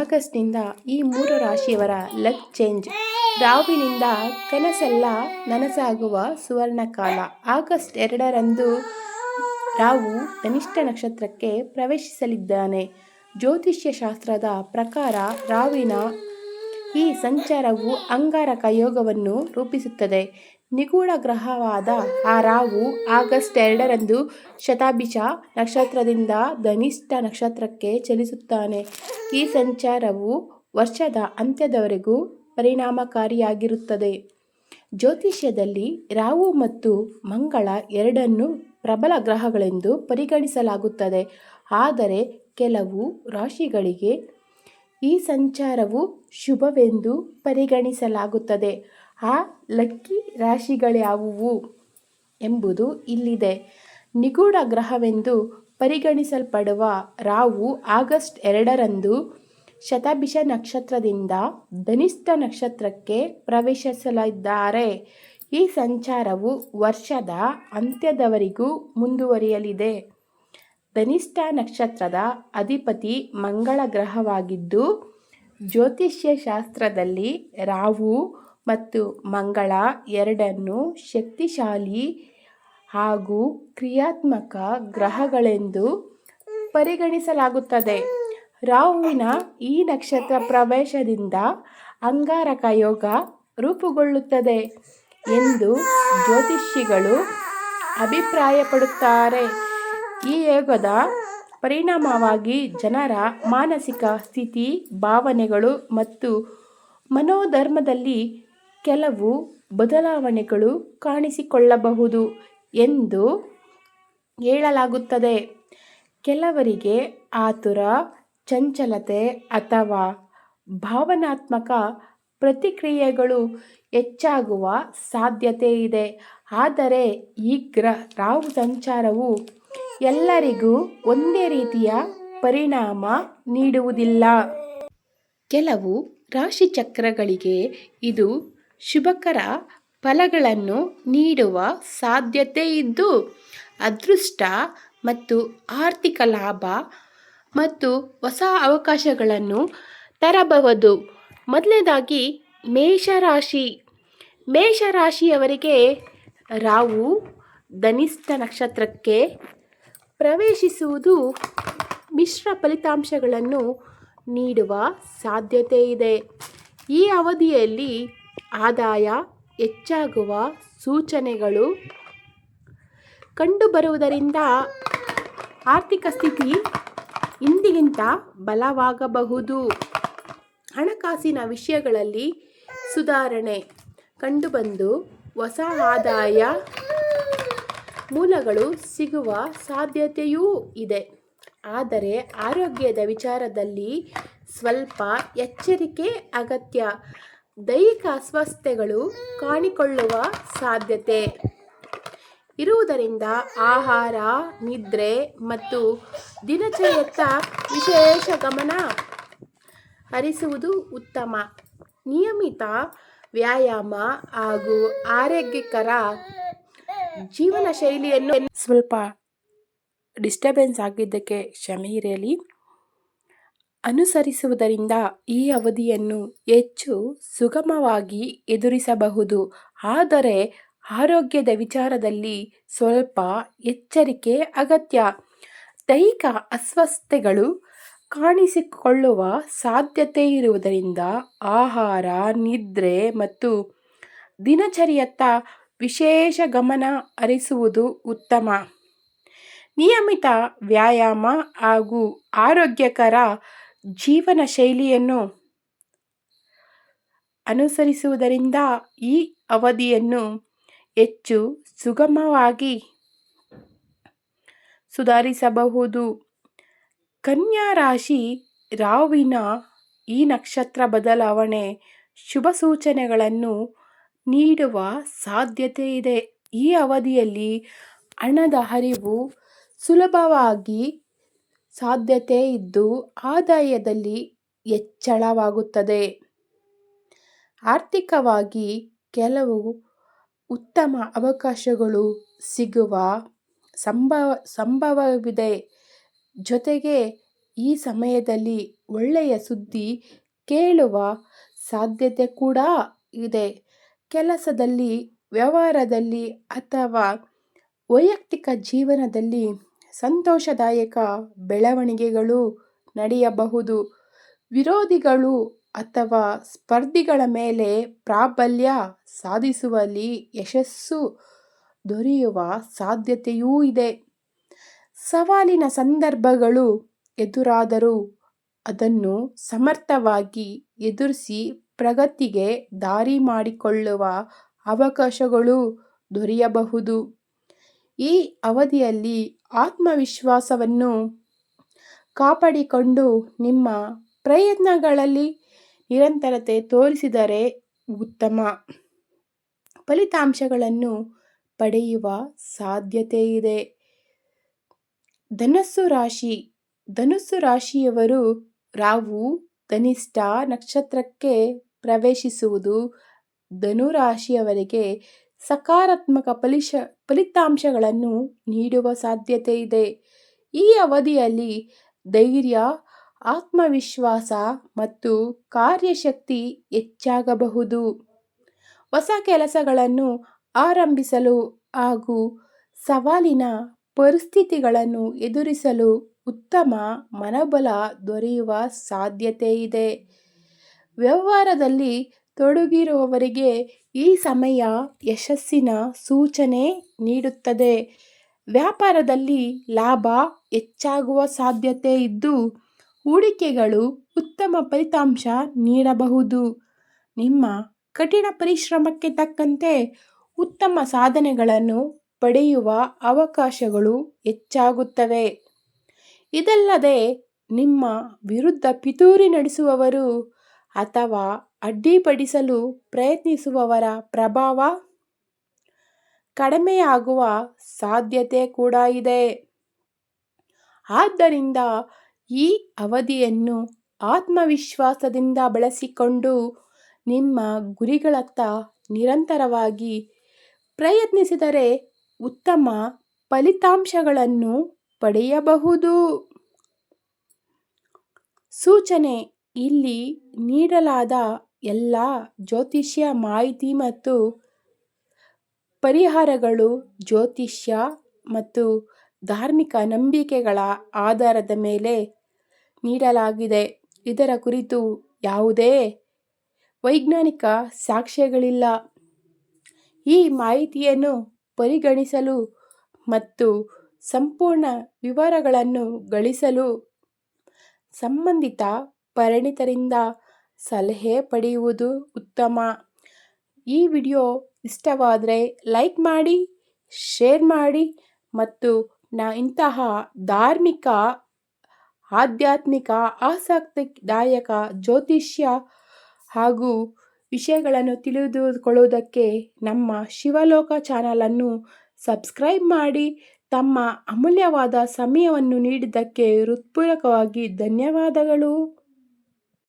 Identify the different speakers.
Speaker 1: ಆಗಸ್ಟ್ನಿಂದ ಈ 3 ರಾಶಿಯವರ luck change. ರಾಹುವಿನಿಂದ ಕನಸೆಲ್ಲ ನನಸಾಗುವ ಸುವರ್ಣಕಾಲ. ಆಗಸ್ಟ್ 2ರಂದು ರಾಹು ಧನಿಷ್ಠ ನಕ್ಷತ್ರಕ್ಕೆ ಪ್ರವೇಶಿಸಲಿದ್ದಾನೆ. ಜ್ಯೋತಿಷ್ಯ ಶಾಸ್ತ್ರದ ಪ್ರಕಾರ ರಾಹುವಿನ ಈ ಸಂಚಾರವು ಅಂಗಾರಕ ಯೋಗವನ್ನು ರೂಪಿಸುತ್ತದೆ. ನಿಗೂಢ ಗ್ರಹವಾದ ಆ ರಾಹು ಆಗಸ್ಟ್ 2ರಂದು ಶತಭಿಷ ನಕ್ಷತ್ರದಿಂದ ಧನಿಷ್ಠ ನಕ್ಷತ್ರಕ್ಕೆ ಚಲಿಸುತ್ತಾನೆ. ಈ ಸಂಚಾರವು ವರ್ಷದ ಅಂತ್ಯದವರೆಗೂ ಪರಿಣಾಮಕಾರಿಯಾಗಿರುತ್ತದೆ. ಜ್ಯೋತಿಷ್ಯದಲ್ಲಿ ರಾಹು ಮತ್ತು ಮಂಗಳ ಎರಡನ್ನೂ ಪ್ರಬಲ ಗ್ರಹಗಳೆಂದು ಪರಿಗಣಿಸಲಾಗುತ್ತದೆ. ಆದರೆ ಕೆಲವು ರಾಶಿಗಳಿಗೆ ಈ ಸಂಚಾರವು ಶುಭವೆಂದು ಪರಿಗಣಿಸಲಾಗುತ್ತದೆ. ಆ ಲಕ್ಕಿ ರಾಶಿಗಳ್ಯಾವುವು ಎಂಬುದು ಇಲ್ಲಿದೆ. ನಿಗೂಢ ಗ್ರಹವೆಂದು ಪರಿಗಣಿಸಲ್ಪಡುವ ರಾಹು ಆಗಸ್ಟ್ 2ರಂದು ಶತಭಿಷ ನಕ್ಷತ್ರದಿಂದ ಧನಿಷ್ಠ ನಕ್ಷತ್ರಕ್ಕೆ ಪ್ರವೇಶಿಸಲಿದ್ದಾರೆ. ಈ ಸಂಚಾರವು ವರ್ಷದ ಅಂತ್ಯದವರೆಗೂ ಮುಂದುವರಿಯಲಿದೆ. ಧನಿಷ್ಠ ನಕ್ಷತ್ರದ ಅಧಿಪತಿ ಮಂಗಳ ಗ್ರಹವಾಗಿದ್ದು, ಜ್ಯೋತಿಷ್ಯ ಶಾಸ್ತ್ರದಲ್ಲಿ ರಾಹು ಮತ್ತು ಮಂಗಳ ಎರಡನ್ನೂ ಶಕ್ತಿಶಾಲಿ ಹಾಗೂ ಕ್ರಿಯಾತ್ಮಕ ಗ್ರಹಗಳೆಂದು ಪರಿಗಣಿಸಲಾಗುತ್ತದೆ. ರಾಹುವಿನ ಈ ನಕ್ಷತ್ರ ಪ್ರವೇಶದಿಂದ ಅಂಗಾರಕ ಯೋಗ ರೂಪುಗೊಳ್ಳುತ್ತದೆ ಎಂದು ಜ್ಯೋತಿಷಿಗಳು ಅಭಿಪ್ರಾಯಪಡುತ್ತಾರೆ. ಈ ಯೋಗದ ಪರಿಣಾಮವಾಗಿ ಜನರ ಮಾನಸಿಕ ಸ್ಥಿತಿ, ಭಾವನೆಗಳು ಮತ್ತು ಮನೋಧರ್ಮದಲ್ಲಿ ಕೆಲವು ಬದಲಾವಣೆಗಳು ಕಾಣಿಸಿಕೊಳ್ಳಬಹುದು ಎಂದು ಹೇಳಲಾಗುತ್ತದೆ. ಕೆಲವರಿಗೆ ಆತುರ, ಚಂಚಲತೆ ಅಥವಾ ಭಾವನಾತ್ಮಕ ಪ್ರತಿಕ್ರಿಯೆಗಳು ಹೆಚ್ಚಾಗುವ ಸಾಧ್ಯತೆ ಇದೆ. ಆದರೆ ಈ ರಾಹು ಸಂಚಾರವು ಎಲ್ಲರಿಗೂ ಒಂದೇ ರೀತಿಯ ಪರಿಣಾಮ ನೀಡುವುದಿಲ್ಲ. ಕೆಲವು ರಾಶಿಚಕ್ರಗಳಿಗೆ ಇದು ಶುಭಕರ ಫಲಗಳನ್ನು ನೀಡುವ ಸಾಧ್ಯತೆ ಇದ್ದು, ಅದೃಷ್ಟ ಮತ್ತು ಆರ್ಥಿಕ ಲಾಭ ಮತ್ತು ಹೊಸ ಅವಕಾಶಗಳನ್ನು ತರಬಹುದು. ಮೊದಲನೇದಾಗಿ ಮೇಷರಾಶಿ. ಮೇಷರಾಶಿಯವರಿಗೆ ರಾಹು ಧನಿಷ್ಠ ನಕ್ಷತ್ರಕ್ಕೆ ಪ್ರವೇಶಿಸುವುದು ಮಿಶ್ರ ಫಲಿತಾಂಶಗಳನ್ನು ನೀಡುವ ಸಾಧ್ಯತೆ ಇದೆ. ಈ ಅವಧಿಯಲ್ಲಿ ಆದಾಯ ಹೆಚ್ಚಾಗುವ ಸೂಚನೆಗಳು ಕಂಡುಬರುವುದರಿಂದ ಆರ್ಥಿಕ ಸ್ಥಿತಿ ಹಿಂದಿಗಿಂತ ಬಲವಾಗಬಹುದು. ಹಣಕಾಸಿನ ವಿಷಯಗಳಲ್ಲಿ ಸುಧಾರಣೆ ಕಂಡುಬಂದು ಹೊಸ ಆದಾಯ ಮೂಲಗಳು ಸಿಗುವ ಸಾಧ್ಯತೆಯೂ ಇದೆ. ಆದರೆ ಆರೋಗ್ಯದ ವಿಚಾರದಲ್ಲಿ ಸ್ವಲ್ಪ ಎಚ್ಚರಿಕೆ ಅಗತ್ಯ. ದೈಹಿಕ ಅಸ್ವಸ್ಥತೆಗಳು ಕಾಣಿಕೊಳ್ಳುವ ಸಾಧ್ಯತೆ ಇರುವುದರಿಂದ ಆಹಾರ, ನಿದ್ರೆ ಮತ್ತು ದಿನಚರಿಯತ್ತ ವಿಶೇಷ ಗಮನ ಹರಿಸುವುದು ಉತ್ತಮ. ನಿಯಮಿತ ವ್ಯಾಯಾಮ ಹಾಗೂ ಆರೋಗ್ಯಕರ ಜೀವನ ಶೈಲಿಯನ್ನು ಸ್ವಲ್ಪ ಡಿಸ್ಟರ್ಬೆನ್ಸ್ ಆಗಿದ್ದಕ್ಕೆ ಕ್ಷಮೆ ಇರಲಿ ಅನುಸರಿಸುವುದರಿಂದ ಈ ಅವಧಿಯನ್ನು ಹೆಚ್ಚು ಸುಗಮವಾಗಿ ಎದುರಿಸಬಹುದು. ಆದರೆ ಆರೋಗ್ಯದ ವಿಚಾರದಲ್ಲಿ ಸ್ವಲ್ಪ ಎಚ್ಚರಿಕೆ ಅಗತ್ಯ. ದೈಹಿಕ ಅಸ್ವಸ್ಥತೆಗಳು ಕಾಣಿಸಿಕೊಳ್ಳುವ ಸಾಧ್ಯತೆ ಇರುವುದರಿಂದ ಆಹಾರ, ನಿದ್ರೆ ಮತ್ತು ದಿನಚರಿಯತ್ತ ವಿಶೇಷ ಗಮನ ಹರಿಸುವುದು ಉತ್ತಮ. ನಿಯಮಿತ ವ್ಯಾಯಾಮ ಹಾಗೂ ಆರೋಗ್ಯಕರ ಜೀವನ ಶೈಲಿಯನ್ನು ಅನುಸರಿಸುವುದರಿಂದ ಈ ಅವಧಿಯನ್ನು ಹೆಚ್ಚು ಸುಗಮವಾಗಿ ಸುಧಾರಿಸಬಹುದು. ಕನ್ಯಾ ರಾಶಿ. ರಾಹುವಿನ ಈ ನಕ್ಷತ್ರ ಬದಲಾವಣೆ ಶುಭ ಸೂಚನೆಗಳನ್ನು ನೀಡುವ ಸಾಧ್ಯತೆ ಇದೆ. ಈ ಅವಧಿಯಲ್ಲಿ ಹಣದ ಹರಿವು ಸುಲಭವಾಗಿ ಸಾಧ್ಯತೆ ಇದ್ದು, ಆದಾಯದಲ್ಲಿ ಹೆಚ್ಚಳವಾಗುತ್ತದೆ. ಆರ್ಥಿಕವಾಗಿ ಕೆಲವು ಉತ್ತಮ ಅವಕಾಶಗಳು ಸಿಗುವ ಸಂಭವವಿದೆ. ಜೊತೆಗೆ ಈ ಸಮಯದಲ್ಲಿ ಒಳ್ಳೆಯ ಸುದ್ದಿ ಕೇಳುವ ಸಾಧ್ಯತೆ ಕೂಡ ಇದೆ. ಕೆಲಸದಲ್ಲಿ, ವ್ಯವಹಾರದಲ್ಲಿ ಅಥವಾ ವೈಯಕ್ತಿಕ ಜೀವನದಲ್ಲಿ ಸಂತೋಷದಾಯಕ ಬೆಳವಣಿಗೆಗಳು ನಡೆಯಬಹುದು. ವಿರೋಧಿಗಳು ಅಥವಾ ಸ್ಪರ್ಧಿಗಳ ಮೇಲೆ ಪ್ರಾಬಲ್ಯ ಸಾಧಿಸುವಲ್ಲಿ ಯಶಸ್ಸು ದೊರೆಯುವ ಸಾಧ್ಯತೆಯೂ ಇದೆ. ಸವಾಲಿನ ಸಂದರ್ಭಗಳು ಎದುರಾದರೂ ಅದನ್ನು ಸಮರ್ಥವಾಗಿ ಎದುರಿಸಿ ಪ್ರಗತಿಗೆ ದಾರಿ ಮಾಡಿಕೊಳ್ಳುವ ಅವಕಾಶಗಳು ದೊರೆಯಬಹುದು. ಈ ಅವಧಿಯಲ್ಲಿ ಆತ್ಮವಿಶ್ವಾಸವನ್ನು ಕಾಪಾಡಿಕೊಂಡು ನಿಮ್ಮ ಪ್ರಯತ್ನಗಳಲ್ಲಿ ನಿರಂತರತೆ ತೋರಿಸಿದರೆ ಉತ್ತಮ ಫಲಿತಾಂಶಗಳನ್ನು ಪಡೆಯುವ ಸಾಧ್ಯತೆ ಇದೆ. ಧನಸ್ಸು ರಾಶಿ. ಧನುಸ್ಸು ರಾಶಿಯವರು ರಾಹು ಧನಿಷ್ಠ ನಕ್ಷತ್ರಕ್ಕೆ ಪ್ರವೇಶಿಸುವುದು ಧನುರಾಶಿಯವರಿಗೆ ಸಕಾರಾತ್ಮಕ ಫಲಿತಾಂಶಗಳನ್ನು ನೀಡುವ ಸಾಧ್ಯತೆ ಇದೆ. ಈ ಅವಧಿಯಲ್ಲಿ ಧೈರ್ಯ, ಆತ್ಮವಿಶ್ವಾಸ ಮತ್ತು ಕಾರ್ಯಶಕ್ತಿ ಹೆಚ್ಚಾಗಬಹುದು. ಹೊಸ ಕೆಲಸಗಳನ್ನು ಆರಂಭಿಸಲು ಹಾಗೂ ಸವಾಲಿನ ಪರಿಸ್ಥಿತಿಗಳನ್ನು ಎದುರಿಸಲು ಉತ್ತಮ ಮನೋಬಲ ದೊರೆಯುವ ಸಾಧ್ಯತೆ ಇದೆ. ವ್ಯವಹಾರದಲ್ಲಿ ತೊಡಗಿರುವವರಿಗೆ ಈ ಸಮಯ ಯಶಸ್ಸಿನ ಸೂಚನೆ ನೀಡುತ್ತದೆ. ವ್ಯಾಪಾರದಲ್ಲಿ ಲಾಭ ಹೆಚ್ಚಾಗುವ ಸಾಧ್ಯತೆ ಇದ್ದು, ಹೂಡಿಕೆಗಳು ಉತ್ತಮ ಫಲಿತಾಂಶ ನೀಡಬಹುದು. ನಿಮ್ಮ ಕಠಿಣ ಪರಿಶ್ರಮಕ್ಕೆ ತಕ್ಕಂತೆ ಉತ್ತಮ ಸಾಧನೆಗಳನ್ನು ಪಡೆಯುವ ಅವಕಾಶಗಳು ಹೆಚ್ಚಾಗುತ್ತವೆ. ಇದಲ್ಲದೆ ನಿಮ್ಮ ವಿರುದ್ಧ ಪಿತೂರಿ ನಡೆಸುವವರು ಅಥವಾ ಅಡ್ಡಿಪಡಿಸಲು ಪ್ರಯತ್ನಿಸುವವರ ಪ್ರಭಾವ ಕಡಿಮೆಯಾಗುವ ಸಾಧ್ಯತೆ ಕೂಡ ಇದೆ. ಆದ್ದರಿಂದ ಈ ಅವಧಿಯನ್ನು ಆತ್ಮವಿಶ್ವಾಸದಿಂದ ಬಳಸಿಕೊಂಡು ನಿಮ್ಮ ಗುರಿಗಳತ್ತ ನಿರಂತರವಾಗಿ ಪ್ರಯತ್ನಿಸಿದರೆ ಉತ್ತಮ ಫಲಿತಾಂಶಗಳನ್ನು ಪಡೆಯಬಹುದು. ಸೂಚನೆ. ಇಲ್ಲಿ ನೀಡಲಾದ ಎಲ್ಲ ಜ್ಯೋತಿಷ್ಯ ಮಾಹಿತಿ ಮತ್ತು ಪರಿಹಾರಗಳು ಜ್ಯೋತಿಷ್ಯ ಮತ್ತು ಧಾರ್ಮಿಕ ನಂಬಿಕೆಗಳ ಆಧಾರದ ಮೇಲೆ ನೀಡಲಾಗಿದೆ. ಇದರ ಕುರಿತು ಯಾವುದೇ ವೈಜ್ಞಾನಿಕ ಸಾಕ್ಷ್ಯಗಳಿಲ್ಲ. ಈ ಮಾಹಿತಿಯನ್ನು ಪರಿಗಣಿಸಲು ಮತ್ತು ಸಂಪೂರ್ಣ ವಿವರಗಳನ್ನು ಗಳಿಸಲು ಸಂಬಂಧಿತ ಪರಿಣಿತರಿಂದ ಸಲಹೆ ಪಡೆಯುವುದು ಉತ್ತಮ. ಈ ವಿಡಿಯೋ ಇಷ್ಟವಾದರೆ ಲೈಕ್ ಮಾಡಿ, ಶೇರ್ ಮಾಡಿ ಮತ್ತು ಇಂತಹ ಧಾರ್ಮಿಕ, ಆಧ್ಯಾತ್ಮಿಕ, ಆಸಕ್ತಿದಾಯಕ ಜ್ಯೋತಿಷ್ಯ ಹಾಗೂ ವಿಷಯಗಳನ್ನು ತಿಳಿದುಕೊಳ್ಳುವುದಕ್ಕೆ ನಮ್ಮ ಶಿವಲೋಕ ಚಾನಲನ್ನು ಸಬ್ಸ್ಕ್ರೈಬ್ ಮಾಡಿ. ತಮ್ಮ ಅಮೂಲ್ಯವಾದ ಸಮಯವನ್ನು ನೀಡಿದ್ದಕ್ಕೆ ಹೃತ್ಪೂರ್ವಕವಾಗಿ ಧನ್ಯವಾದಗಳು.